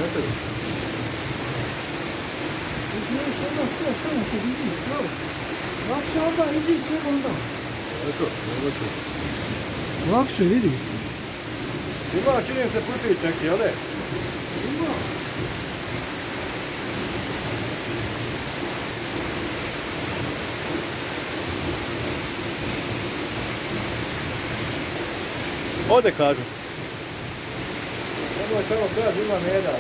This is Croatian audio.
Eto je. Uzmiješ onda sve samo kad iziš, pravo. Lakše onda iziš nego onda. Eto, ovo ću. Lakše, vidi. Ima, činim se puti neki, jel ne? Ima. Ode kažu. Nemoj samo kaži, ima meda.